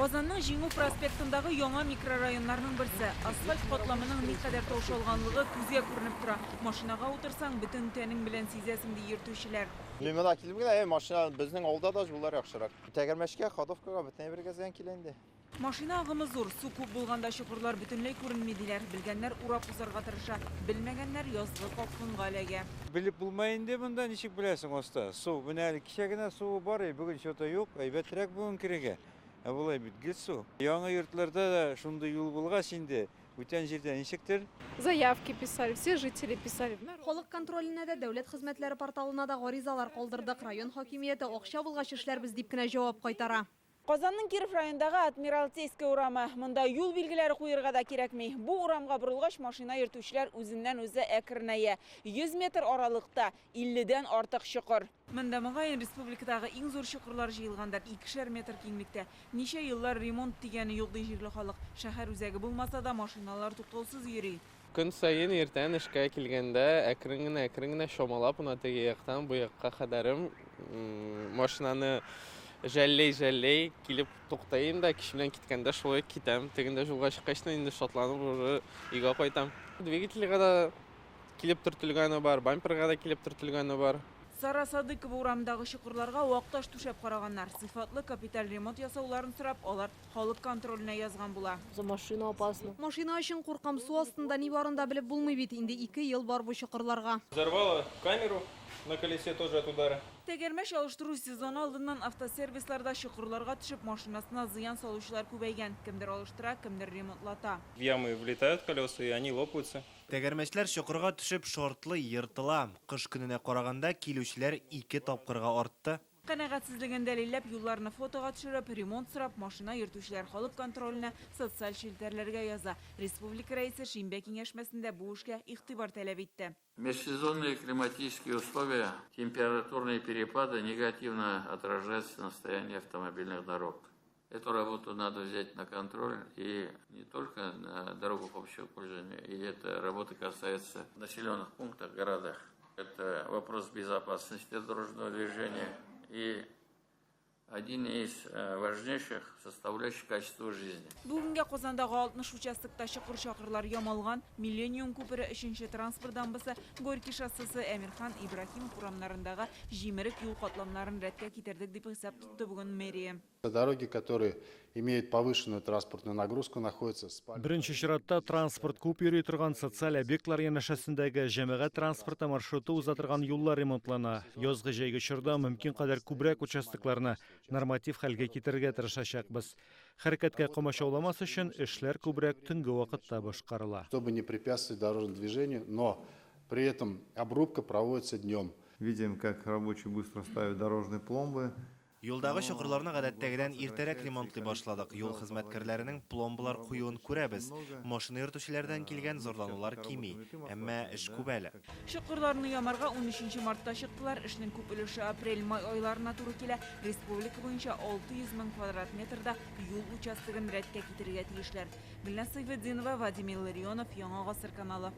Qozonning Жиңу проспектындагы яңа микрорайоннарның берсе. Асфальт катламының никадәр таушалганлыгы күзгә күренеп тора. Машинага утырсаң, бүтән тәнең белән сизәсең ди йөртүчеләр. Мен мына килеп генә машина безнең авылда да жуллар яхшырак. Тәгәрмәшкә, Ходовкага бөтен бер гәзгән киләнде. Машина агымы зур, су күп булганда чокырлар бөтенләй күренми диләр. Белгәннәр урап узарга тырыша, белмәгәннәр язгы капкынга эләгә. Біліп булмайынды монда ничек білесің оста. Су, бұны әлі кішегіне суы бар, бүгін шота yok, әйбәтірек бүгін кереге. Бұлай бүткіл су. Яңа йортларда да шундай юл болға синде. Бүтән жерден ничектер? Заявки писали, все жители писали. Халык контроліне де дәүләт хезмәтләре порталына да гаризалар калдырдык. Район хакимияте акча булгач эшләр без дип кенә җавап кайтара. Qozonning Киров районындагы Адмиралтейский урамы. Монда юл билгеләре куярга да кирәкми. Бу урамга бурылгач машина йөртүчеләр үзеннән-үзе әкренәя. 100 метр аралыкта 50дән артык чокыр. Монда мөгаен республикадагы иң зур чокырлар җыелгандар 2 метр киңлектә. Ничә еллар ремонт дигәне юк ди җирле халык. Шәһәр үзәге булмаса да машиналар туктаусыз йөри. Көн сайын иртән эшкә килгәндә әкрен генә шомалап, аны теге яктан бу якка кадәрем машинаны жәллей килеп туктайым да, кич белән киткәндә шулай китәм. Тегендә жолга чыккач инде шатланып өйгә кайтам. Двигательгә да килеп төртелгәне бар, бамперга да килеп төртелгәне бар. Сара Садыкова урамдагы чокырларга вакташ түшәп караганнар. Сыйфатлы капиталь ремонт ясауларын сорап, алар халык контроленә язган була. За машину опасно. Машина өчен куркам, су астында ни барында белеп булмый бит. Инде 2 ел бар бу чокырларга. Взорвало камеру на колесе тоже от удара. Тәгәрмәш алыштыру сезоны алдыннан автосервисларда чокырларга төшеп машинасына зыян салучылар күбәйгән. Кемдер алыштыра, кемдер ремонтлата. В ямы влетают колеса и они лопаются. Тәгәрмәчләр чокырга төшеп шортлы йыртыла. Кыш көненә караганда килүчеләр 2 тапкырга артты. Канәгатьсезлеген дәлилләп, юлларны фотога төшереп, ремонт сорап, машина йөртүчеләр халык контроленә социаль челтәрләргә яза. Республика рәисе Шимбә киңәшмәсендә бу эшкә игътибар таләп итте. Межсезонные климатические условия, температурные перепады негативно отражаются на состоянии автомобильных дорог. Эту работу надо взять на контроль и не только на дорогах общего пользования, и эта работа касается населенных пунктов, городах. Это вопрос безопасности дорожного движения и один из важнейших составляющих качества жизни. Бүгенге Казандагы 60 участоктагы чокыр-чакырлар ямалган. Миллениум күпере 3нче транспорт дамбасы, Горький шоссесы, Әмирхан Ибрахимов урамнарындагы җимерек юл катламнарын рәткә китердек дип хисап тутты бүген мэрия. Дороги, которые имеют повышенную транспортную нагрузку, находятся в Беренче чиратта транспорт күп йөри торган социаль объектлар янәшәсендәге җәмәгать транспорты маршруты узатырган юллар ремонтлана. Язгы җәйге чорда мөмкин кадәр күбрәк участокларны норматив хәлгә китергә тырышачакбыз. Хәрәкәткә комачауламас өчен эшләр күбрәк төнге вакытта башкарыла. Чтобы не препятствовать дорожному движению, но при этом обрубка проводится днем. Видим, как рабочие быстро ставят дорожные пломбы. Юлдагы чокырларны гадәттәгедән иртәрәк ремонтлый башладык. Юл хезмәткәрләренең пломбалар куюын күрәбез. Машина йөртүчеләрдән килгән зарланулар кими, әмма эш күп әле. Чокырларны ямарга 13 мартта чыктылар. Эшнең күп өлеше апрель-май айларына туры килә. Республика буенча 600 мең квадрат метрда юл участогын рәткә китергә тиешләр. Гөлнас Сайфетдинова, Вадим Илларионов, Яңа Гасыр каналы.